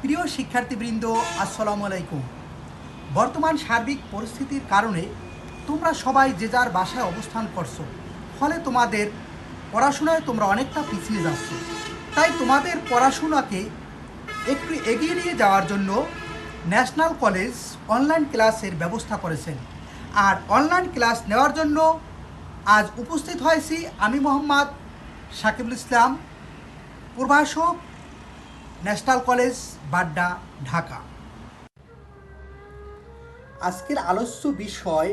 প্রিয় শিক্ষার্থীবৃন্দ, আসসালামু আলাইকুম। বর্তমান সার্বিক পরিস্থিতির কারণে তোমরা সবাই যে যার বাসায় অবস্থান করছো, ফলে তোমাদের পড়াশোনায় তোমরা অনেকটা পিছিয়ে যাচ্ছ। তাই তোমাদের পড়াশোনাকে একটু এগিয়ে নিয়ে যাওয়ার জন্য ন্যাশনাল কলেজ অনলাইন ক্লাসের ব্যবস্থা করেছেন। আর অনলাইন ক্লাস নেওয়ার জন্য আজ উপস্থিত হয়েছি আমি মোহাম্মদ সাকিবুল ইসলাম, প্রভাষক, ন্যাশনাল কলেজ বাড্ডা, ঢাকা। আজকের আলোচ্য বিষয়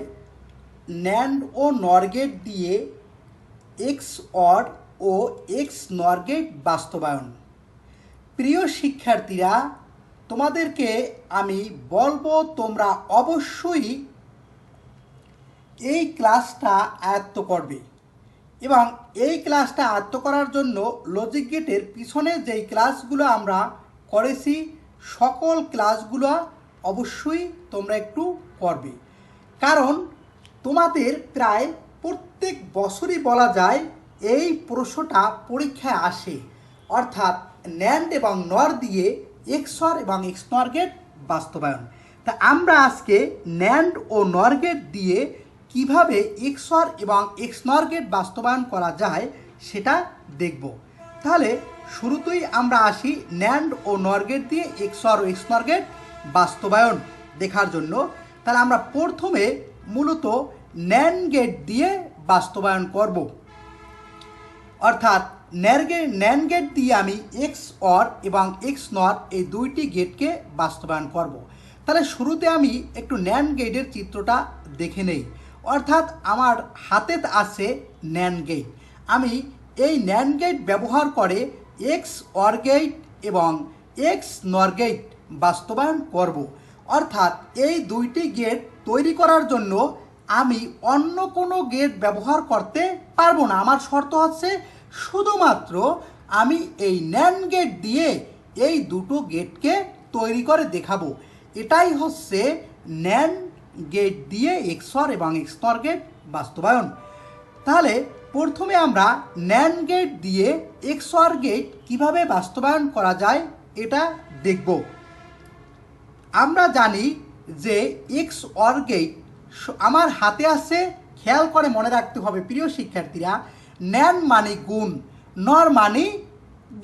ন্যান্ড ও নর গেট দিয়ে এক্স অর ও এক্স নর গেট বাস্তবায়ন। প্রিয় শিক্ষার্থীরা, তোমাদেরকে আমি বলবো তোমরা অবশ্যই এই ক্লাসটা আয়ত্ত করবে এবং এই ক্লাসটা আয়ত্ত করার জন্য লজিক গেটের পিছনে যেই ক্লাসগুলো আমরা করেছি সকল ক্লাসগুলো অবশ্যই তোমরা একটু করবে, কারণ তোমাদের প্রায় প্রত্যেক বছরই বলা যায় এই প্রশ্নটা পরীক্ষায় আসে, অর্থাৎ ন্যান্ড এবং নর দিয়ে এক্স অর এবং এক্স নর গেট বাস্তবায়ন। তা আমরা আজকে ন্যান্ড ও নর গেট দিয়ে কিভাবে এক্স অর এবং এক্স নর গেট বাস্তবায়ন করা যায় সেটা দেখব। তাহলে শুরুতেই আমরা আসি ন্যান্ড ও নর গেট দিয়ে এক্স অর ও এক্স নর গেট বাস্তবায়ন দেখার জন্য। তাহলে আমরা প্রথমে মূলত ন্যান্ড গেট দিয়ে বাস্তবায়ন করব, অর্থাৎ ন্যান্ড গেট দিয়ে আমি এক্স অর এবং এক্স নর এই দুইটি গেটকে বাস্তবায়ন করব। তাহলে শুরুতে আমি একটু ন্যান্ড গেটের চিত্রটা দেখে নেই। অর্থাৎ আমার হাতে আছে ন্যান্ড গেট। আমি এই ন্যান্ড গেট ব্যবহার করে এক্স অর গেট এবং এক্স নর গেট বাস্তবায়ন করব। অর্থাৎ এই দুইটি গেট তৈরি করার জন্য আমি অন্য কোনো গেট ব্যবহার করতে পারবো না। আমার শর্ত হচ্ছে শুধুমাত্র আমি এই ন্যান্ড গেট দিয়ে এই দুটো গেটকে তৈরি করে দেখাবো। এটাই হচ্ছে ন্যান্ড গেট দিয়ে এক্স অর এবং এক্স নর গেট বাস্তবায়ন। তাহলে প্রথমে আমরা ন্যান্ড গেট দিয়ে এক্স অর গেট কীভাবে বাস্তবায়ন করা যায় এটা দেখব। আমরা জানি যে এক্স অর গেট আমার হাতে আছে, খেয়াল করে মনে রাখতে হবে প্রিয় শিক্ষার্থীরা, ন্যান্ড মানে গুণ, নর মানে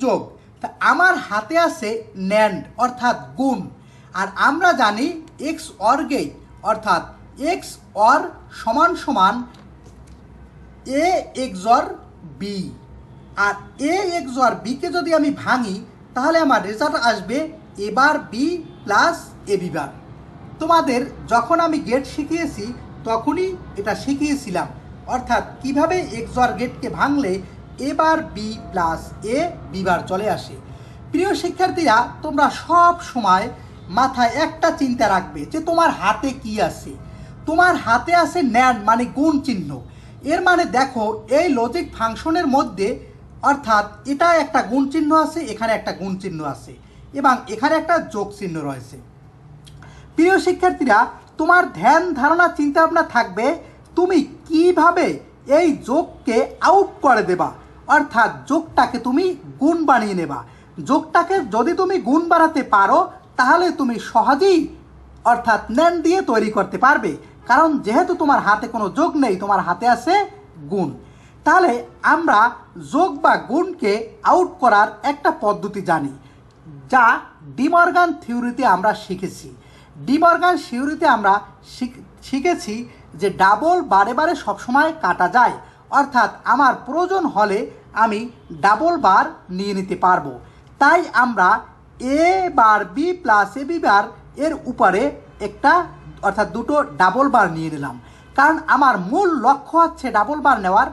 যোগ। তা আমার হাতে আছে ন্যান্ড অর্থাৎ গুণ, আর আমরা জানি এক্স অর গেট অর্থাৎ এক্স অর সমান সমান এ এক্স অর বি। আর এ এক্স অর বিকে যদি আমি ভাঙি তাহলে আমার রেজাল্ট আসবে A bar B plus A B bar. তোমাদের যখন আমি গেট শিখিয়েছি তখনই এটা শিখিয়েছিলাম, অর্থাৎ কিভাবে এক্স অর গেটকে ভাঙলে এ bar B plus A B বার চলে আসে। প্রিয় শিক্ষার্থীরা, তোমরা সব সময় মাথায় একটা চিন্তা রাখবে যে তোমার হাতে কি আছে। তোমার হাতে আছে ন্যান্ড মানে গুণ চিহ্ন। এর মানে দেখো এই লজিক ফাংশনের মধ্যে, অর্থাৎ এটা একটা গুণ চিহ্ন আছে, এখানে একটা গুণ চিহ্ন আছে এবং এখানে একটা যোগ চিহ্ন রয়েছে। প্রিয় শিক্ষার্থীরা, তোমার ধ্যান ধারণা চিন্তা ভাবনা থাকবে তুমি কিভাবে এই যোগকে আউট করে দেবা, অর্থাৎ যোগটাকে তুমি গুণ বানিয়ে নেবা। যোগটাকে যদি তুমি গুণ বাড়াতে পারো তাহলে তুমি সহজেই অর্থাৎ ন্যান্ড দিয়ে তৈরি করতে পারবে, কারণ যেহেতু তোমার হাতে কোনো যোগ নেই, তোমার হাতে আছে গুণ। তাহলে আমরা যোগ বা গুণকে আউট করার একটা পদ্ধতি জানি, যা ডি মর্গান থিওরিতে আমরা শিখেছি। ডি মর্গান থিওরিতে আমরা শিখেছি যে ডাবল বারে বারে সবসময় কাটা যায়, অর্থাৎ আমার প্রয়োজন হলে আমি ডাবল বার নিয়ে নিতে পারবো। তাই আমরা এ bar B plus A B বার এর উপরে একটা অর্থাৎ দুটো ডাবল বার নিয়ে নিলাম, কারণ আমার মূল লক্ষ্য হচ্ছে ডাবল বার নেওয়ার,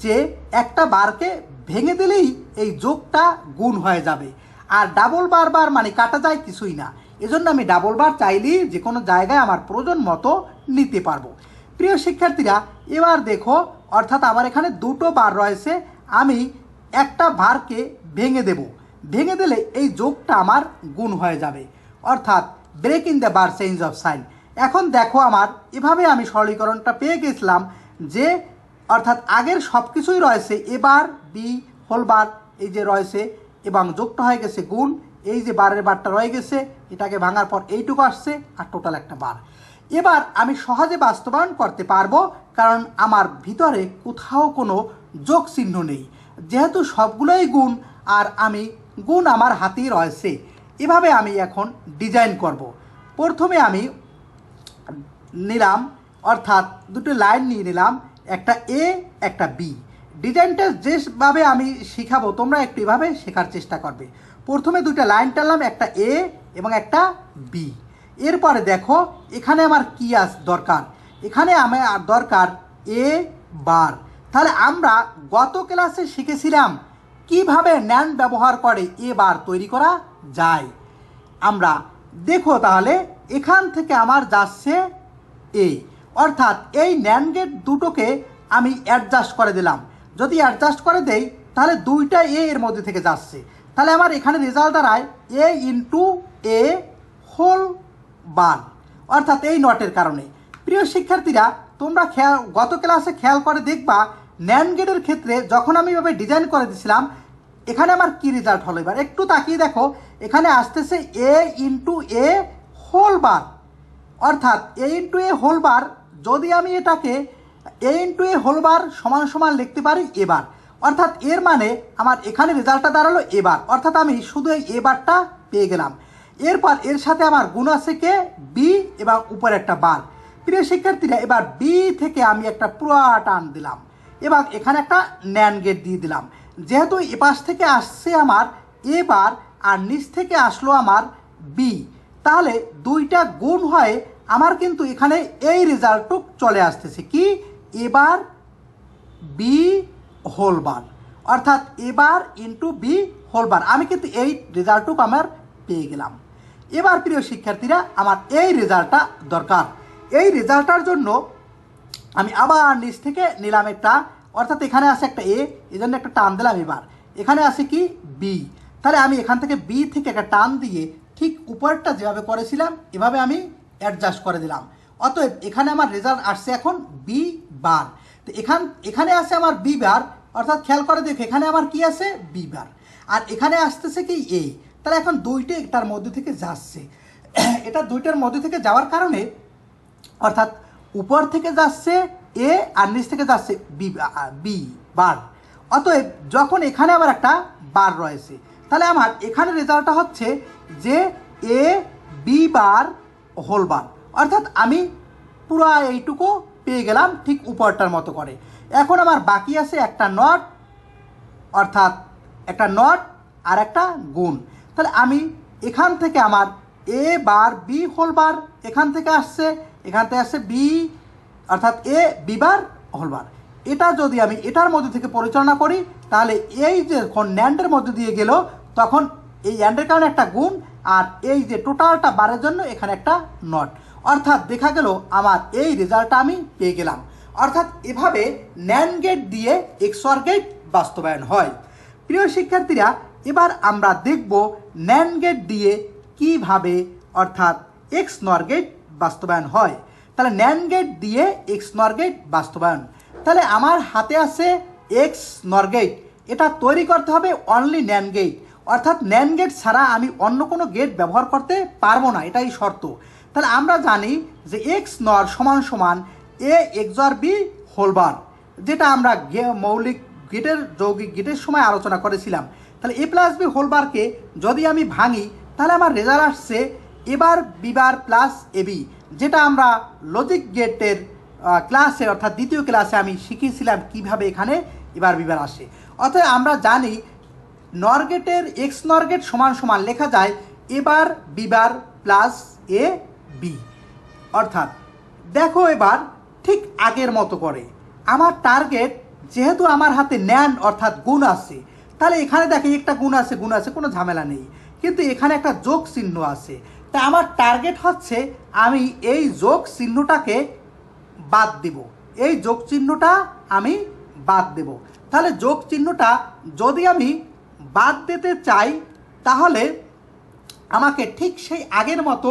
যে একটা বারকে ভেঙে দিলেই এই যোগটা গুণ হয়ে যাবে। আর ডাবল বার বার মানে কাটা যায় কিছুই না, এজন্য আমি ডাবল বার চাইলেই যে কোনো জায়গায় আমার প্রয়োজন মতো নিতে পারবো। প্রিয় শিক্ষার্থীরা, এবার দেখো, অর্থাৎ আমার এখানে দুটো বার রয়েছে, আমি একটা বারকে ভেঙে দেব, ভেঙে দিলে এই যোগটা আমার গুণ হয়ে যাবে, অর্থাৎ break in the bar change of sign. এখন দেখো আমার এভাবে আমি সরলীকরণটা পেয়ে গেছিলাম যে অর্থাৎ আগের সব কিছুই রয়েছে, এবার বি হোল বার এই যে রয়েছে এবং যোগটা হয়ে গেছে গুণ এই যে বারের বারটা রয়ে গেছে, এটাকে ভাঙার পর এইটুকু আসছে আর টোটাল একটা বার। এবার আমি সহজে বাস্তবায়ন করতে পারবো, কারণ আমার ভিতরে কোথাও কোনো যোগ চিহ্ন নেই, যেহেতু সবগুলোই গুণ আর আমি গুণ আমার হাতেই রয়েছে। এভাবে আমি এখন ডিজাইন করব। প্রথমে আমি নিলাম, অর্থাৎ দুটো লাইন নিয়ে নিলাম, একটা এ একটা বি। ডিজাইনটা যেভাবে আমি শিখাবো তোমরা একটু এভাবে শেখার চেষ্টা করবে। প্রথমে দুটো লাইন টানলাম, একটা এ এবং একটা বি। এরপরে দেখো এখানে আমার কি দরকার, এখানে আমার দরকার এ বার। তাহলে আমরা গত ক্লাসে শিখেছিলাম কিভাবে ন্যান্ড ব্যবহার করে এ বার তৈরি করা যায়। আমরা দেখো তাহলে এখান থেকে আমার যাচ্ছে এ, অর্থাৎ এই ন্যান্ড গেট দুটোকে আমি অ্যাডজাস্ট করে দিলাম। যদি অ্যাডজাস্ট করে দেই তাহলে দুইটা এ এর মধ্যে থেকে যাচ্ছে। তাহলে আমার এখানে রেজাল্ট দাঁড়ায় এ ইন্টু এ হোল বার, অর্থাৎ এই নটের কারণে। প্রিয় শিক্ষার্থীরা, তোমরা গত ক্লাসে খেয়াল করে দেখবা ন্যান্ড গেটের ক্ষেত্রে যখন আমি এভাবে ডিজাইন করে দিয়েছিলাম এখানে আমার কি রেজাল্ট হলো। এবার একটু তাকিয়ে দেখো, এখানে আসতেছে এ ইন্টু এ হোল বার, অর্থাৎ এ ইন্টু এ হোল বার। যদি আমি এটাকে এ ইন্টু এ হোল বার সমান সমান লিখতে পারি এবার, অর্থাৎ এর মানে আমার এখানে রেজাল্টটা দাঁড়ালো এবার, অর্থাৎ আমি শুধু এই এবারটা পেয়ে গেলাম। এরপর এর সাথে আমার গুণ আছে কে বি এবং উপরে একটা বার। প্রিয় শিক্ষার্থীরা, এবার বি থেকে আমি একটা পুরো টান দিলাম এবং এখানে একটা ন্যান্ড গেট দিয়ে দিলাম। যেহেতু এপাশ থেকে আসছে আমার এ বার আর নিচ থেকে আসলো আমার বি, তাহলে দুইটা গুণ হয়ে আমার কিন্তু এখানে এই রেজাল্টটুক চলে আসতেছে কি এবার বি হোল বার, অর্থাৎ এবার ইন্টু বি হোল বার। আমি কিন্তু এই রেজাল্টটুক আমার পেয়ে গেলাম। এবার প্রিয় শিক্ষার্থীরা, আমার এই রেজাল্টটা দরকার। এই রেজাল্টটার জন্য আমি আবার নিচ থেকে নিলাম একটা, অর্থাৎ এখানে আছে একটা এ, এই জন্য একটা টান দিলাম। এবার এখানে আছে কি বি, তাহলে আমি এখান থেকে বি থেকে একটা টান দিয়ে ঠিক উপরটা যেভাবে করেছিলাম এভাবে আমি অ্যাডজাস্ট করে দিলাম। অতএব এখানে আমার রেজাল্ট আসছে এখন বি বার। তো এখানে আছে আমার বি বার, অর্থাৎ খেয়াল করে দেখো এখানে আমার কি আছে বি বার, আর এখানে আসতেছে কি এ। তাহলে এখন দুইটা একটার মধ্যে থেকে যাচ্ছে, এটা দুইটার মধ্যে থেকে যাওয়ার কারণে অর্থাৎ উপর থেকে যাচ্ছে এ আর নিচ থেকে যাচ্ছে বি বার। অতএব যখন এখানে আবার একটা বার রয়েছে, তাহলে আমার এখানে রেজাল্টটা হচ্ছে যে এ বি বার হোল বার, অর্থাৎ আমি পুরো এইটুকু পেয়ে গেলাম ঠিক উপরটার মতো করে। এখন আমার বাকি আছে একটা নট, অর্থাৎ একটা নট আর একটা গুণ। তাহলে আমি এখান থেকে আমার এ বার বি হোল বার এখান থেকে আসছে বি, অর্থাৎ এ বি বার হোল বার। এটা যদি আমি এটার মধ্যে থেকে পরিচালনা করি তাহলে এই যে যখন ন্যান্ডের মধ্যে দিয়ে গেল তখন এই অ্যান্ডের কারণে একটা গুণ আর এই যে টোটালটা বারের জন্য এখানে একটা নট, অর্থাৎ দেখা গেল আমার এই রেজাল্টটা আমি পেয়ে গেলাম। অর্থাৎ এভাবে ন্যান্ড গেট দিয়ে এক্সঅর গেট বাস্তবায়ন হয়। প্রিয় শিক্ষার্থীরা, এবার আমরা দেখব ন্যান্ড গেট দিয়ে কিভাবে অর্থাৎ এক্স নর গেট বাস্তবায়ন হয়। তাহলে ন্যান্ড গেট দিয়ে এক্স নর গেট বাস্তবায়ন, তাহলে আমার হাতে আছে এক্স নর গেট, এটা তৈরি করতে হবে অনলি ন্যান্ড গেট, অর্থাৎ ন্যান্ড গেট ছাড়া আমি অন্য কোনো গেট ব্যবহার করতে পারবো না, এটাই শর্ত। তাহলে আমরা জানি যে এক্স নর সমান সমান এ এক্সঅর বি হোল বার, যেটা আমরা মৌলিক গেটের যৌগিক গেটের সময় আলোচনা করেছিলাম। তাহলে এ প্লাস বি হোল বারকে যদি আমি ভাঙি তাহলে আমার রেজাল্ট আসছে এবার B bar plus A B, যেটা আমরা লজিক গেটের ক্লাসে অর্থাৎ দ্বিতীয় ক্লাসে আমি শিখিয়েছিলাম কিভাবে এখানে এবার বিবার আসে। অতএব আমরা জানি নর গেটের এক্স নর গেট সমান সমান লেখা যায় এবার বিবার প্লাস এ বি। অর্থাৎ দেখো এবার ঠিক আগের মতো করে আমার টার্গেট, যেহেতু আমার হাতে ন্যান্ড অর্থাৎ গুণ আছে, তাহলে এখানে দেখে একটা গুণ আছে কোনো ঝামেলা নেই, কিন্তু এখানে একটা যোগ চিহ্ন আছে। তা আমার টার্গেট হচ্ছে আমি এই যোগ চিহ্নটাকে বাদ দেব, এই যোগ চিহ্নটা আমি বাদ দেব। তাহলে যোগ চিহ্নটা যদি আমি বাদ দিতে চাই তাহলে আমাকে ঠিক সেই আগের মতো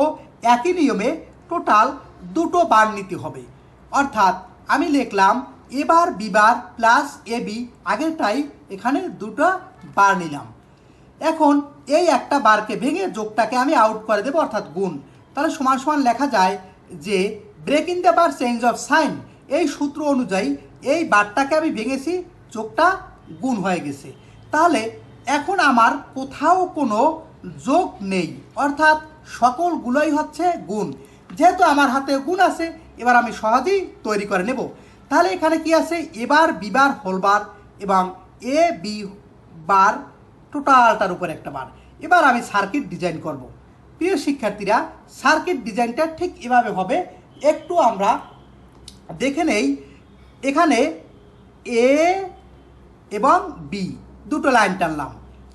একই নিয়মে টোটাল দুটো বার নিতে হবে। অর্থাৎ আমি লিখলাম এবার বিবার প্লাস এ বি, আগেরটাই এখানে দুটো বার নিলাম। এখন এই একটা বারকে ভেঙে যোগটাকে আমি আউট করে দেবো, অর্থাৎ গুণ। তাহলে সমান সমান লেখা যায় যে break in the bar change of sign, এই সূত্র অনুযায়ী এই বারটাকে আমি ভেঙেছি, যোগটা গুণ হয়ে গেছে। তাহলে এখন আমার কোথাও কোনো যোগ নেই, অর্থাৎ সকলগুলোই হচ্ছে গুণ। যেহেতু আমার হাতে গুণ আছে, এবার আমি সহজেই তৈরি করে নেব। তাহলে এখানে কি আছে, এবার বি বার হোল বার এবং এ বি বার টোটালটার উপর একটা বার। এবার আমি সার্কিট ডিজাইন করব। প্রিয় শিক্ষার্থীরা, সার্কিট ডিজাইনটা ঠিক এভাবে হবে, একটু আমরা দেখে নেই। এখানে এ এবং বি দুটো লাইন টানলাম।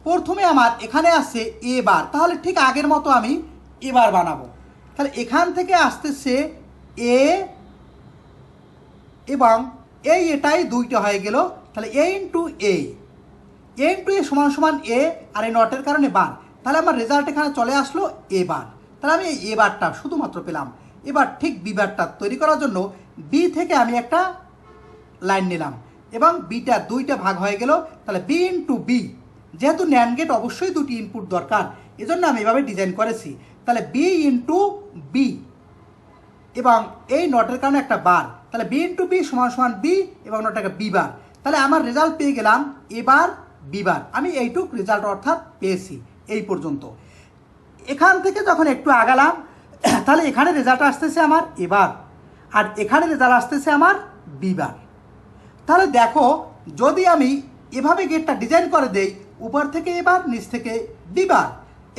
প্রথমে আমার এখানে আছে এ বার, তাহলে ঠিক আগের মতো আমি এবার বানাবো। তাহলে এখান থেকে আসতেছে এ এবং এটাই দুইটা হয়ে গেল। তাহলে এ ইন্টু এ সমান সমান এ, আর এই নটের কারণে বার। তাহলে আমার রেজাল্ট এখানে চলে আসলো এ বার। তাহলে আমি এ বারটা শুধুমাত্র পেলাম। এবার ঠিক বি বারটা তৈরি করার জন্য বি থেকে আমি একটা লাইন নিলাম এবং বিটা দুইটা ভাগ হয়ে গেল। তাহলে বি ইন্টু বি, যেহেতু ন্যান্ড গেট অবশ্যই দুটি ইনপুট দরকার, এজন্য আমি এভাবে ডিজাইন করেছি। তাহলে বি ইন্টু বি এবং এই নটের কারণে একটা বার। তাহলে বি ইন্টু বি সমান সমান বি এবং নটটাকে বি বার। তাহলে আমার রেজাল্ট পেয়ে গেলাম এবার বি বার। আমি এইটুক রেজাল্ট অর্থাৎ পেয়েছি এই পর্যন্ত। এখান থেকে যখন একটু আগালাম, তাহলে এখানে রেজাল্ট আসতেছে আমার এবার, আর এখানে রেজাল্ট আসতেছে আমার বি বার। তাহলে দেখো, যদি আমি এভাবে গেটটা ডিজাইন করে দেই, উপর থেকে এবার, নিচ থেকে বি বার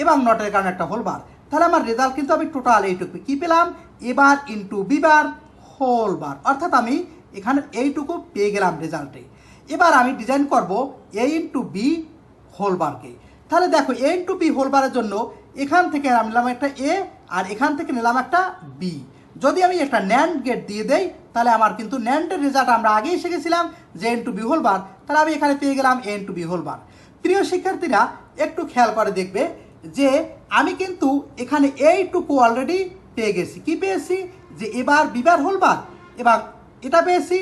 এবং নটের কারণে একটা হোল বার, তাহলে আমার রেজাল্ট কিন্তু আমি টোটাল এইটুকু কি পেলাম, এবার into B bar whole bar, অর্থাৎ আমি এখানে এইটুকু পেয়ে গেলাম রেজাল্টে। এবার আমি ডিজাইন করব এ ইন্টু বি হোল বারকে। তাহলে দেখো, এ ইন্টু বি হোল বারের জন্য এখান থেকে নিলাম একটা এ আর এখান থেকে নিলাম একটা বি। যদি আমি একটা ন্যান্ড গেট দিয়ে দেই, তাহলে আমার কিন্তু ন্যান্ডের রেজাল্ট আমরা আগেই শিখেছিলাম যে ইন্টু বি হোল বার। তাহলে আমি এখানে পেয়ে গেলাম এ ইন্টু বি হোল বার। প্রিয় শিক্ষার্থীরা, একটু খেয়াল করে দেখবে যে আমি কিন্তু এখানে এইটুকু অলরেডি পেয়ে গেছি। কি পেয়েছি, যে এবার বি বার হোল বার এবং এটা পেয়েছি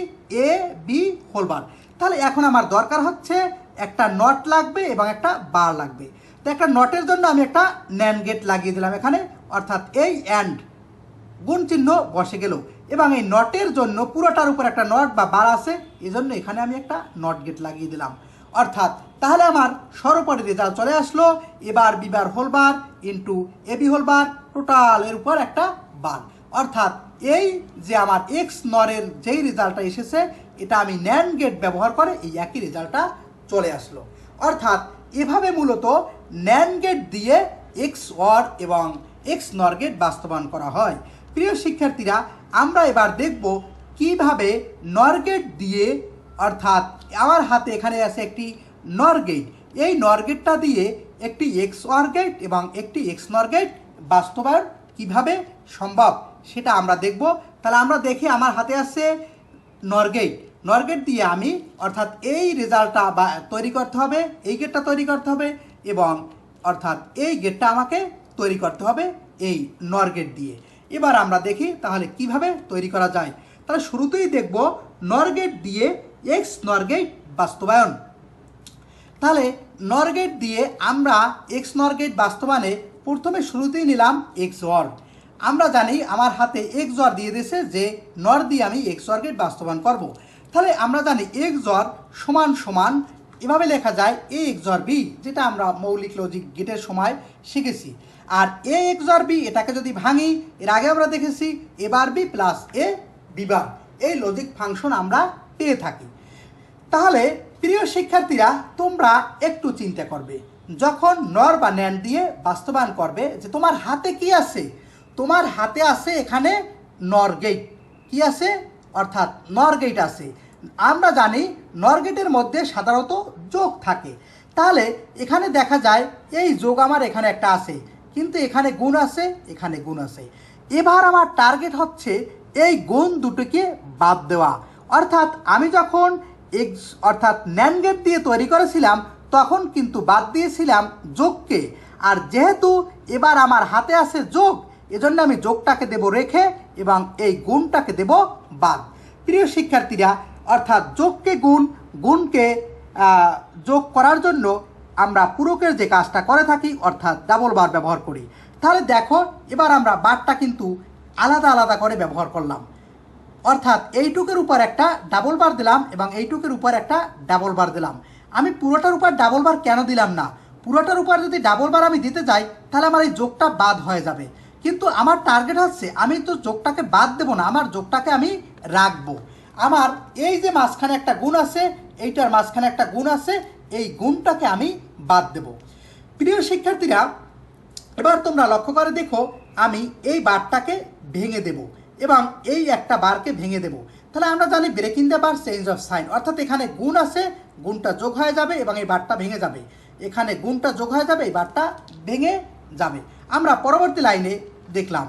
এ বি হোল বার। তাহলে এখন আমার দরকার হচ্ছে একটা নট লাগবে এবং একটা বার লাগবে। তো একটা নটের জন্য আমি একটা ন্যান্ড গেট লাগিয়ে দিলাম এখানে, অর্থাৎ এই অ্যান্ড গুণ চিহ্ন বসে গেল এবং এই নটের জন্য পুরোটার উপর একটা নট বা বার আছে, এজন্য এখানে আমি একটা নট গেট লাগিয়ে দিলাম। অর্থাৎ তাহলে আমার সর্বোপরি রেজাল্ট চলে আসলো এবার B bar whole bar into A B whole bar total এর উপর একটা বার। অর্থাৎ এই যে আমার এক্স নরের যেই রেজাল্টটা এসেছে, এটা আমি ন্যান্ড গেট ব্যবহার করে এই একই রেজাল্টটা চলে আসলো। অর্থাৎ এভাবে মূলত ন্যান্ড গেট দিয়ে এক্স অর এবং এক্স নর গেট বাস্তবায়ন করা হয়। প্রিয় শিক্ষার্থীরা, আমরা এবার দেখব কিভাবে নর গেট দিয়ে, অর্থাৎ আমার হাতে এখানে আছে একটি নর গেট, এই নর গেটটা দিয়ে একটি এক্স অর গেট এবং একটি এক্স নর গেট বাস্তবায়ন কিভাবে সম্ভব সেটা আমরা দেখব। তাহলে আমরা দেখি, আমার হাতে আছে নর গেট। নর গেট দিয়ে আমি, অর্থাৎ এই রেজাল্টটা তৈরি করতে হবে, এই গেটটা তৈরি করতে হবে এবং অর্থাৎ এই গেটটা আমাকে তৈরি করতে হবে এই নর গেট দিয়ে। এবার আমরা দেখি তাহলে কিভাবে তৈরি করা যায়। তাহলে শুরুতেই দেখব নর গেট দিয়ে এক্স নর গেট বাস্তবায়ন। তাহলে নর গেট দিয়ে আমরা এক্স নর গেট বাস্তবায়নে প্রথমে শুরুতেই নিলাম এক্স অর। আমরা জানি আমার হাতে এক্স অর দিয়ে দিয়েছে যে নর দিয়ে আমি এক্স অর গেট বাস্তবায়ন করব। তাহলে আমরা জানি এক্স অর সমান সমান এভাবে লেখা যায় এ এক্স অর বি, যেটা আমরা মৌলিক লজিক গেটের সময় শিখেছি। আর এ এক্স অর বি এটাকে যদি ভাঙি, এর আগে আমরা দেখেছি এবার বি প্লাস এ বি বার, এই লজিক ফাংশন আমরা পেয়ে থাকি। তাহলে প্রিয় শিক্ষার্থীরা, তোমরা একটু চিন্তা করবে, যখন নর বা ন্যান্ড দিয়ে বাস্তবায়ন করবে, যে তোমার হাতে কি আছে, তোমার হাতে আছে এখানে নর গেট। কি আছে, অর্থাৎ নর গেট আছে। আমরা জানি নর গেটের মধ্যে সাধারণত যোগ থাকে। তাহলে এখানে দেখা যায় এই যোগ আমার এখানে একটা আছে, কিন্তু এখানে গুণ আছে, এখানে গুণ আছে। এবার আমার টার্গেট হচ্ছে এই গুণ দুটোকে বাদ দেওয়া। অর্থাৎ আমি যখন এক্স অর্থাৎ ন্যান্ড গেট দিয়ে তৈরি করেছিলাম, তখন কিন্তু বাদ দিয়েছিলাম যোগকে। আর যেহেতু এবার আমার হাতে আছে যোগ, এজন্য আমি যোগটাকে দেব রেখে এবং এই গুণটাকে দেব বাদ। প্রিয় শিক্ষার্থীরা, অর্থাৎ যোগকে গুণ, গুণকে যোগ করার জন্য আমরা পূরকের যে কাজটা করে থাকি অর্থাৎ ডাবল বার ব্যবহার করি। তাহলে দেখো এবার আমরা বারটা কিন্তু আলাদা আলাদা করে ব্যবহার করলাম, অর্থাৎ এইটুকের উপর একটা ডাবল বার দিলাম এবং এইটুকের উপর একটা ডাবল বার দিলাম। আমি পুরোটার উপর ডাবল বার কেন দিলাম না? পুরোটার উপর যদি ডাবল বার আমি দিতে যাই তাহলে আমার এই যোগটা বাদ হয়ে যাবে, কিন্তু আমার টার্গেট হচ্ছে আমি তো যোগটাকে বাদ দেবো না, আমার যোগটাকে আমি রাখবো। আমার এই যে মাঝখানে একটা গুণ আছে, এইটার মাঝখানে একটা গুণ আছে, এই গুণটাকে আমি বাদ দেব। প্রিয় শিক্ষার্থীরা, এবার তোমরা লক্ষ্য করে দেখো আমি এই বারটাকে ভেঙে দেব এবং এই একটা বারকে ভেঙে দেব। তাহলে আমরা জানি break in the bar change of sign, অর্থাৎ এখানে গুণ আছে, গুণটা যোগ হয়ে যাবে এবং এই বারটা ভেঙে যাবে। এখানে গুণটা যোগ হয়ে যাবে, এই বারটা ভেঙে যাবে। আমরা পরবর্তী লাইনে দেখলাম,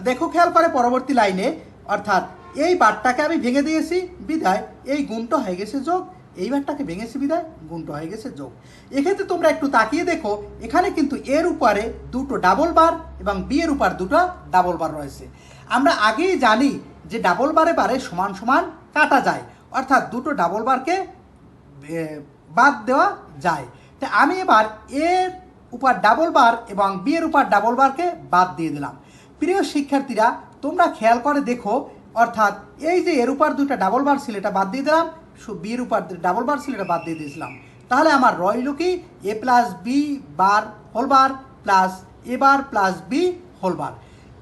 দেখো খেয়াল করে পরবর্তী লাইনে, অর্থাৎ এই বারটাকে আমি ভেঙে দিয়েছি বিদায় এই গুণটা হয়ে গেছে যোগ, এই বারটাকে ভেঙেছি বিদায় গুণটা হয়ে গেছে যোগ। এক্ষেত্রে তোমরা একটু তাকিয়ে দেখো এখানে কিন্তু এর উপরে দুটো ডাবল বার এবং বি এর উপর দুটো ডাবল বার রয়েছে। আমরা আগেই জানি যে ডাবল বারে বারে সমান সমান কাটা যায়, অর্থাৎ দুটো ডাবল বারকে বাদ দেওয়া যায়। তো আমি এবার এর উপর ডাবল বার এবং বি এর উপর ডাবল বারকে বাদ দিয়ে দিলাম। প্রিয় শিক্ষার্থীরা, তোমরা খেয়াল করে দেখো, অর্থাৎ এই যে এর উপর দুটো ডাবল বার ছিল এটা বাদ দিয়ে দিলাম, বি এর উপর ডাবল বার ছিল এটা বাদ দিয়ে দিয়েছিলাম। তাহলে আমার রইল কি A plus B bar whole bar plus A bar plus B whole bar.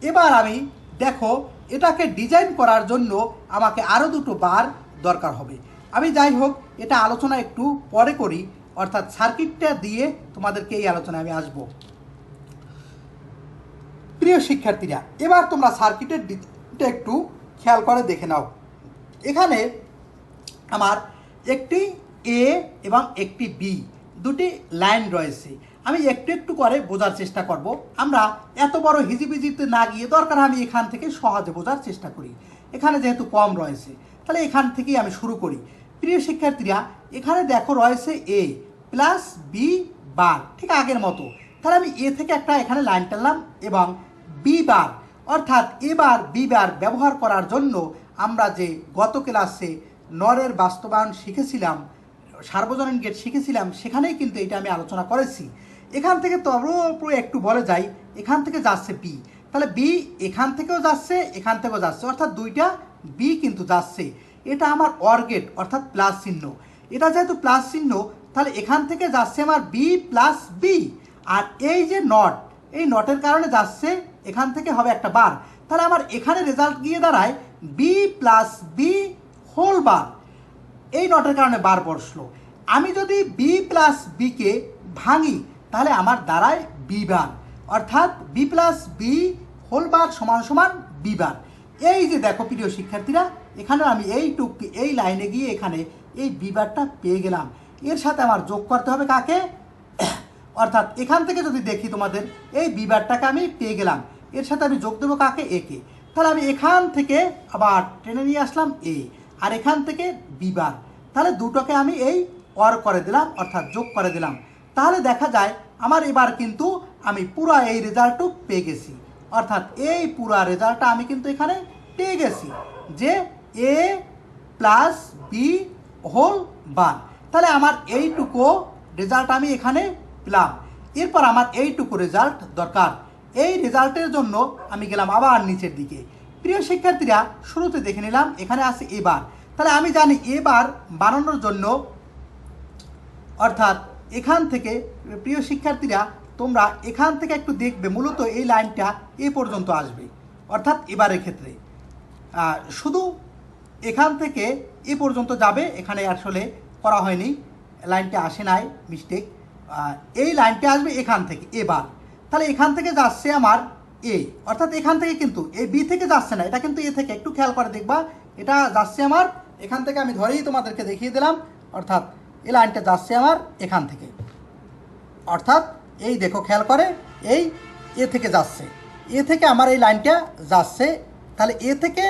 এবার আমি দেখো এটাকে ডিজাইন করার জন্য আমাকে আরও দুটো বার দরকার হবে। আমি যাই হোক এটা আলোচনা একটু পরে করি, অর্থাৎ সার্কিটটা দিয়ে তোমাদেরকে এই আলোচনায় আমি আসবো। প্রিয় শিক্ষার্থীরা, এবার তোমরা সার্কিটের দিকটা একটু খেয়াল করে দেখে নাও। এখানে আমার একটি এ এবং একটি বি দুটি লাইন রয়েছে। আমি একটু একটু করে বোঝার চেষ্টা করব। আমরা এত বড় হিজিবিজিতে না গিয়ে দরকার আমি এখান থেকে সহজে বোঝার চেষ্টা করি। এখানে যেহেতু কম রয়েছে তাহলে এখান থেকেই আমি শুরু করি। প্রিয় শিক্ষার্থীরা, এখানে দেখো রয়েছে এ প্লাস বি বার, ঠিক আগের মতো। তাহলে আমি এ থেকে একটা এখানে লাইন টানলাম এবং বি বার, অর্থাৎ এবার বি বার ব্যবহার করার জন্য আমরা যে গত ক্লাসে নরের বাস্তবায়ন শিখেছিলাম, সার্বজনীন গেট শিখেছিলাম, সেখানেই কিন্তু এটা আমি আলোচনা করেছি। এখান থেকে তবু একটু বলে যাই, এখান থেকে যাচ্ছে বি, তাহলে বি এখান থেকেও যাচ্ছে এখান থেকেও যাচ্ছে, অর্থাৎ দুইটা বি কিন্তু যাচ্ছে। এটা আমার অর গেট, অর্থাৎ প্লাস চিহ্ন। এটা যেহেতু প্লাস চিহ্ন তাহলে এখান থেকে যাচ্ছে আমার বি প্লাস বি, আর এই যে নট, এই নটের কারণে যাচ্ছে এখান থেকে হবে একটা বার। তাহলে আমার এখানে রেজাল্ট গিয়ে দাঁড়ায় B plus B whole bar, এই নটের কারণে বার বসলো। আমি যদি বি প্লাস বিকে ভাঙি তাহলে আমার দাঁড়ায় বি বার, অর্থাৎ B plus B whole bar সমান সমান বি বার। এই যে দেখো প্রিয় শিক্ষার্থীরা, এখানে আমি এইটুকু এই লাইনে গিয়ে এখানে এই বি বারটা পেয়ে গেলাম। এর সাথে আমার যোগ করতে হবে কাকে, অর্থাৎ এখান থেকে যদি দেখি তোমাদের এই বি বারটাকে আমি পেয়ে গেলাম, এর সাথে আমি যোগ দেবো কাকে, একে। তাহলে আমি এখান থেকে আবার টেনে নিয়ে আসলাম এ, আর এখান থেকে বি বার, তাহলে দুটোকে আমি এই অর করে দিলাম, অর্থাৎ যোগ করে দিলাম। তাহলে দেখা যায় আমার এবার কিন্তু আমি পুরো এই রেজাল্টটু পেয়ে গেছি, অর্থাৎ এই পুরা রেজাল্টটা আমি কিন্তু এখানে পেয়ে গেছি যে এ প্লাস বি হোল বার। তাহলে আমার এইটুকু রেজাল্ট আমি এখানে পেলাম। এরপর আমার এইটুকু রেজাল্ট দরকার। এই রেজাল্টের জন্য আমি গেলাম আবার নিচের দিকে। প্রিয় শিক্ষার্থীরা, শুরুতে দেখে নিলাম এখানে আছে এবার, তাহলে আমি জানি এবার বানানোর জন্য, অর্থাৎ এখান থেকে প্রিয় শিক্ষার্থীরা তোমরা এখান থেকে একটু দেখবে, মূলত এই লাইনটা এ পর্যন্ত আসবে, অর্থাৎ এবারের ক্ষেত্রে শুধু এখান থেকে এ পর্যন্ত যাবে, এখানে আসলে করা হয়নি, লাইনটা আসে নাই, মিস্টেক। এই লাইনটা আসবে এখান থেকে এবার, তাহলে এখান থেকে যাচ্ছে আমার এ, অর্থাৎ এখান থেকে কিন্তু এ বি থেকে যাচ্ছে না, এটা কিন্তু এ থেকে, একটু খেয়াল করে দেখবা, এটা যাচ্ছে আমার এখান থেকে। আমি ধরেই তোমাদেরকে দেখিয়ে দিলাম, অর্থাৎ এই লাইনটা যাচ্ছে আমার এখান থেকে, অর্থাৎ এই দেখো খেয়াল করে এই এ থেকে যাচ্ছে, এ থেকে আমার এই লাইনটা যাচ্ছে। তাহলে এ থেকে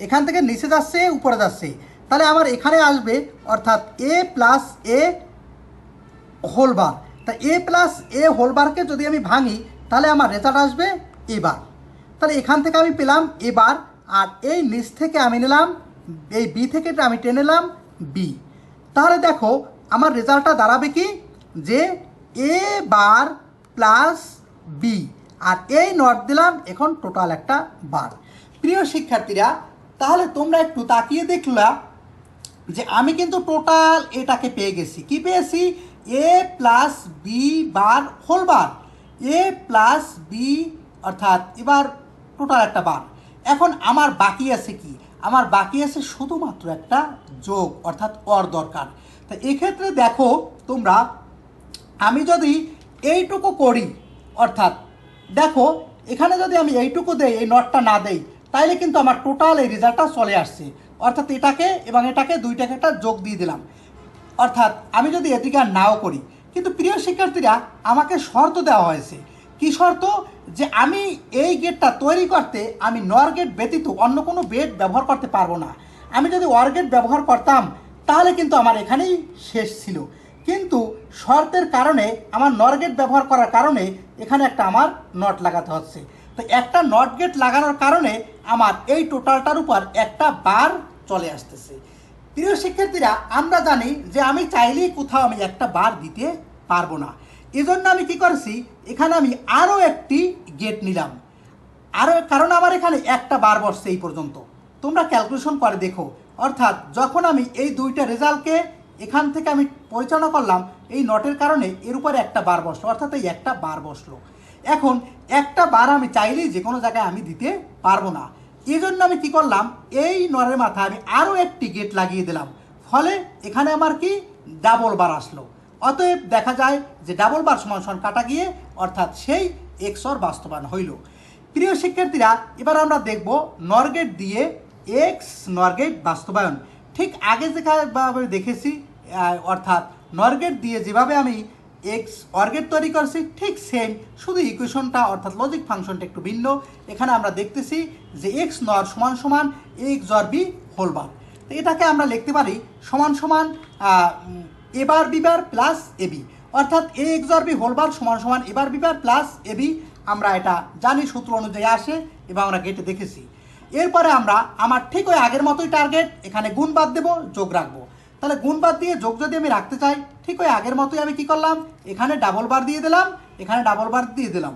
এখান থেকে নিচে যাচ্ছে উপরে যাচ্ছে, তাহলে আমার এখানে আসবে অর্থাৎ এ প্লাস এ হোল বার। তা এ প্লাস এ হোল বারকে যদি আমি ভাঙি তাহলে আমার রেজাল্ট আসবে এবার। তাহলে এখান থেকে আমি পেলাম এবার, আর এই নিচ থেকে আমি নিলাম এই বি থেকে আমি টেনে নিলাম বি। তাহলে দেখো আমার রেজাল্টটা দাঁড়াবে কি, যে এ বার প্লাস বি, আর এই নট দিলাম এখন টোটাল একটা বার। প্রিয় শিক্ষার্থীরা, তাহলে তোমরা একটু তাকিয়ে দেখলা যে আমি কিন্তু টোটাল এটাকে পেয়ে গেছি। কি পেয়েছি? A plus B bar whole bar, A plus B, অর্থাৎ এবার টোটাল একটা বার। এখন আমার বাকি আছে কি? আমার বাকি আছে শুধুমাত্র একটা যোগ, অর্থাৎ অর দরকার। তা এক্ষেত্রে দেখো তোমরা, আমি যদি এইটুকু করি, অর্থাৎ দেখো এখানে যদি আমি এইটুকু দেই, এই নটটা না দেই, তাইলে কিন্তু আমার টোটাল এই রেজাল্টটা চলে আসছে। অর্থাৎ এটাকে এবং এটাকে দুইটাকে একটা যোগ দিয়ে দিলাম, অর্থাৎ আমি যদি এদিকে আর নাও করি। কিন্তু প্রিয় শিক্ষার্থীরা, আমাকে শর্ত দেওয়া হয়েছে। কি শর্ত? যে আমি এই গেটটা তৈরি করতে আমি নর গেট ব্যতীত অন্য কোনো গেট ব্যবহার করতে পারবো না। আমি যদি ওয়ার গেট ব্যবহার করতাম তাহলে কিন্তু আমার এখানেই শেষ ছিল। কিন্তু শর্তের কারণে, আমার নর গেট ব্যবহার করার কারণে এখানে একটা আমার নট লাগাতে হচ্ছে। তো একটা নট গেট লাগানোর কারণে আমার এই টোটালটার উপর একটা বার চলে আসতেছে। প্রিয় শিক্ষার্থীরা, আমরা জানি যে আমি চাইলেই কোথাও আমি একটা বার দিতে পারবো না। এজন্য আমি কি করেছি, এখানে আমি আরও একটি গেট নিলাম। আরও কারণ আমার এখানে একটা বার বসছে এই পর্যন্ত। তোমরা ক্যালকুলেশন করে দেখো, অর্থাৎ যখন আমি এই দুইটা রেজাল্টকে এখান থেকে আমি পরিচালনা করলাম, এই নটের কারণে এর উপরে একটা বার বসলো, অর্থাৎ এই একটা বার বসলো। এখন একটা বার আমি চাইলেই যে কোনো জায়গায় আমি দিতে পারবো না। এই জন্য আমি কি করলাম, এই নরের মাথায় আমি আরও একটি গেট লাগিয়ে দিলাম। ফলে এখানে আমার কি ডাবল বার আসলো। অতএব দেখা যায় যে ডাবল বার সমান সমান কাটা গিয়ে, অর্থাৎ সেই এক্সর বাস্তবায়ন হইল। প্রিয় শিক্ষার্থীরা, এবার আমরা দেখব নর গেট দিয়ে এক্স নর গেট বাস্তবায়ন। ঠিক আগে যেভাবে দেখেছি, অর্থাৎ নর গেট দিয়ে যেভাবে আমি এক্স অর গেট তৈরি করছি, ঠিক সেম, শুধু ইকুয়েশনটা অর্থাৎ লজিক ফাংশনটা একটু ভিন্ন। এখানে আমরা দেখতেছি যে এক্স নর সমান সমান X OR B whole bar. তো এটাকে আমরা লিখতে পারি সমান সমান A bar B bar plus A B, অর্থাৎ A X OR B whole bar সমান সমান A bar B bar plus A B. আমরা এটা জানি, সূত্র অনুযায়ী আসে এবং আমরা গেটে দেখেছি। এরপরে আমরা আমার ঠিক ওই আগের মতোই টার্গেট, এখানে গুণ বাদ দেবো, যোগ রাখবো। তাহলে গুণ বাদ দিয়ে যোগ যদি আমি রাখতে চাই, ঠিক ওই আগের মতোই আমি কি করলাম, এখানে ডাবল বার দিয়ে দিলাম, এখানে ডাবল বার দিয়ে দিলাম।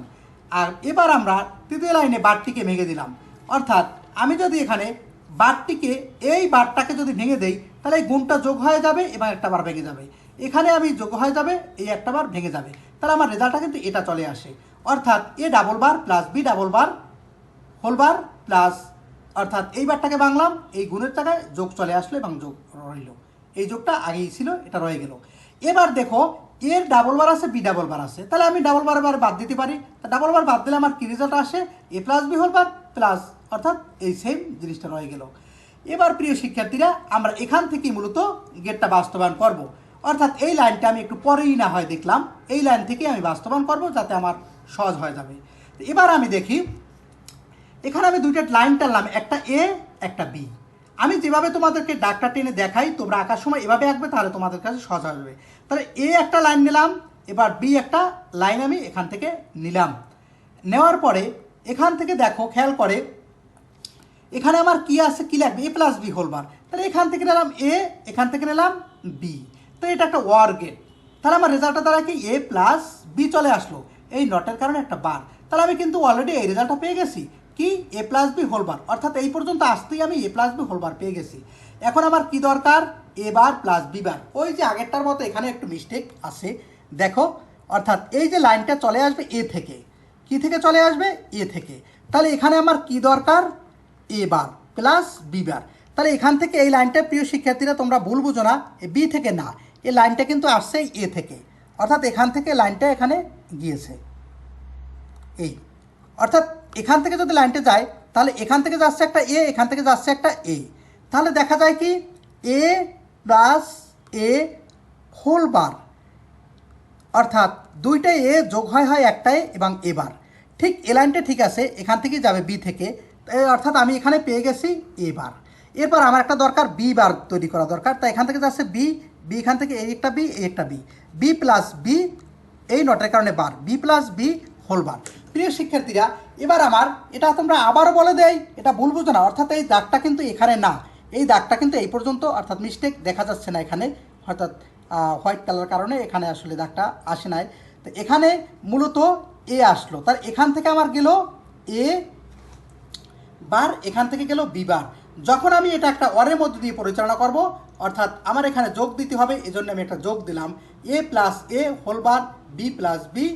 আর এবার আমরা তৃতীয় লাইনে বারটিকে ভেঙে দিলাম। অর্থাৎ আমি যদি এখানে বারটিকে, এই বারটাকে যদি ভেঙে দেই, তাহলে এই গুণটা যোগ হয়ে যাবে এবং একটা বার ভেঙে যাবে। এখানে আমি যোগ হয়ে যাবে, এই একটা বার ভেঙে যাবে। তাহলে আমার রেজাল্টটা কিন্তু এটা চলে আসে, অর্থাৎ A double bar plus B double bar whole bar plus, অর্থাৎ এই বারটাকে ভাঙলাম, এই গুণের জায়গায় যোগ চলে আসলো এবং যোগ রইল। এই যোগটা আগেই ছিল, এটা রয়ে গেল। এবার দেখো এর ডাবল বার আছে, বি ডাবল বার আছে, তাহলে আমি ডাবল বার বাদ দিতে পারি। ডাবল বার বাদ দিলে আমার কি রেজাল্ট আসে? A plus B whole bar plus, অর্থাৎ এই সেম জিনিসটা রয়ে গেল। এবার প্রিয় শিক্ষার্থীরা, আমরা এখান থেকেই মূলত গেটটা বাস্তবায়ন করব। অর্থাৎ এই লাইনটা আমি একটু পরেই না হয় দেখলাম, এই লাইন থেকে আমি বাস্তবায়ন করব যাতে আমার সহজ হয়ে যাবে। এবার আমি দেখি, এখানে আমি দুইটা লাইন টানলাম, একটা এ একটা বি। আমি যেভাবে তোমাদেরকে ডাকটা টেনে দেখাই, তোমরা আঁকার সময় এভাবে আঁকবে, তাহলে তোমাদের কাছে সহজ হয়ে যাবে। তাহলে এ একটা লাইন নিলাম, এবার বি একটা লাইন আমি এখান থেকে নিলাম। নেওয়ার পরে এখান থেকে দেখো, খেয়াল করে এখানে আমার কি আছে, কি লাগবে, এ প্লাস বি হোল বার। তাহলে এখান থেকে নিলাম এ, এখান থেকে নিলাম বি। তো এটা একটা ওয়ার গেট। তাহলে আমার রেজাল্টটা দ্বারা কি এ প্লাস বি চলে আসলো, এই নটের কারণে একটা বার। তাহলে আমি কিন্তু অলরেডি এই রেজাল্টটা পেয়ে গেছি, কি A plus B whole bar, অর্থাৎ এই পর্যন্ত আসতেই আমি এ প্লাস বি হোল বার পেয়ে গেছি। এখন আমার কি দরকার? এ বার প্লাস বি বার। ওই যে আগেরটার মতো এখানে একটু মিস্টেক আছে, দেখো, অর্থাৎ এই যে লাইনটা চলে আসবে এ থেকে, কি থেকে চলে আসবে? এ থেকে। তাহলে এখানে আমার কি দরকার? এ বার প্লাস বি বার। তাহলে এখান থেকে এই লাইনটা, প্রিয় শিক্ষার্থীরা তোমরা ভুল বুঝো না, এ বি থেকে না, এই লাইনটা কিন্তু আসছে এ থেকে, অর্থাৎ এখান থেকে লাইনটা এখানে গিয়েছে এই, অর্থাৎ এখান থেকে যদি লাইনটা যায়, তাহলে এখান থেকে যাচ্ছে একটা এ, এখান থেকে যাচ্ছে একটা এ। তাহলে দেখা যায় কি A plus A whole bar, অর্থাৎ দুইটাই এ যোগ হয় একটাই এবং এবার ঠিক এ লাইনটা ঠিক আছে, এখান থেকেই যাবে বি থেকে, অর্থাৎ আমি এখানে পেয়ে গেছি এ বার। এরপর আমার একটা দরকার বি বার তৈরি করা দরকার, তাই এখান থেকে যাচ্ছে বি, বি এখান থেকে এই একটা বি, এই একটা বি, বি প্লাস বি, এই নটের কারণে bar, B plus B whole bar. প্রিয় শিক্ষার্থীরা, এবার আমার এটা তোমরা আবারও বলে দেয়, এটা ভুল বুঝো না, অর্থাৎ এই দাগটা কিন্তু এখানে না, এই দাগটা কিন্তু এই পর্যন্ত, অর্থাৎ মিস্টেক দেখা যাচ্ছে না এখানে, অর্থাৎ হোয়াইট কালার কারণে এখানে আসলে দাগটা আসে নাই। তো এখানে মূলত এ আসলো, তার এখান থেকে আমার গেল এ বার, এখান থেকে গেল বি বার। যখন আমি এটা একটা অরের মধ্যে দিয়ে পরিচালনা করব, অর্থাৎ আমার এখানে যোগ দিতে হবে, এজন্য আমি একটা যোগ দিলাম A plus A whole bar B plus B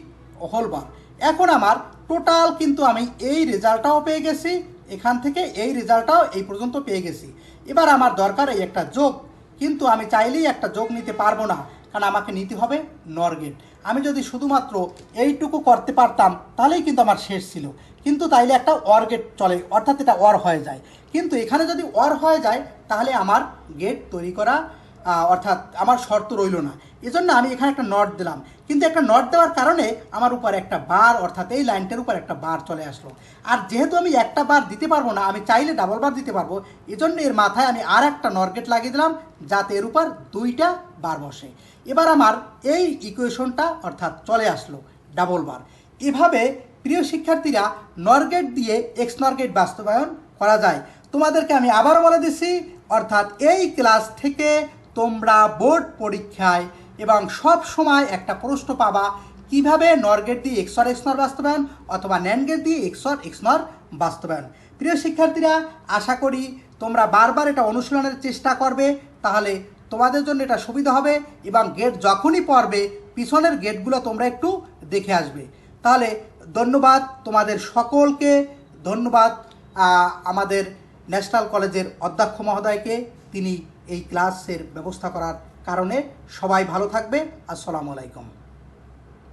whole bar. এখন আমার টোটাল কিন্তু আমি এই রেজাল্টটাও পেয়ে গেছি, এখান থেকে এই রেজাল্টটাও এই পর্যন্ত পেয়ে গেছি। এবার আমার দরকার এই একটা যোগ, কিন্তু আমি চাইলেই একটা যোগ নিতে পারবো না, কারণ আমাকে নিতে হবে নর গেট। আমি যদি শুধুমাত্র এইটুকু করতে পারতাম তাহলেই কিন্তু আমার শেষ ছিল, কিন্তু তাইলে একটা অর গেট চলে, অর্থাৎ এটা অর হয়ে যায়। কিন্তু এখানে যদি অর হয়ে যায় তাহলে আমার গেট তৈরি করা অর্থাৎ আমার শর্ত রইল না। এজন্য আমি এখানে একটা নট দিলাম, কিন্তু একটা নট দেওয়ার কারণে আমার উপর একটা বার, অর্থাৎ এই লাইনটার উপর একটা বার চলে আসলো। আর যেহেতু আমি একটা বার দিতে পারবো না, আমি চাইলে ডাবল বার দিতে পারবো, এজন্য এর মাথায় আমি আর একটা নর গেট লাগিয়ে দিলাম, যাতে এর উপর দুইটা বার বসে। এবার আমার এই ইকুয়েশনটা অর্থাৎ চলে আসলো ডাবল বার। এভাবে প্রিয় শিক্ষার্থীরা নর গেট দিয়ে এক্স নর গেট বাস্তবায়ন করা যায়। তোমাদেরকে আমি আবারও বলে দিচ্ছি, অর্থাৎ এই ক্লাস থেকে তোমরা বোর্ড পরীক্ষায় এবং সব সময় একটা প্রশ্ন পাবা, কিভাবে নর গেট দিয়ে এক্স অর এক্স নর বাস্তবায়ন অথবা ন্যান্ড গেট দিয়ে এক্স অর এক্স নর বাস্তবায়ন। প্রিয় শিক্ষার্থীরা, আশা করি তোমরা বারবার এটা অনুশীলনের চেষ্টা করবে, তাহলে তোমাদের জন্য এটা সুবিধা হবে, এবং গেট যখনই পড়বে পিছনের গেটগুলো তোমরা একটু দেখে আসবে। তাহলে ধন্যবাদ তোমাদের সকলকে, ধন্যবাদ আমাদের ন্যাশনাল কলেজের অধ্যক্ষ মহোদয়কে, তিনি এই ক্লাসের ব্যবস্থা করার কারণে। সবাই ভালো থাকবে। আসসালামু আলাইকুম।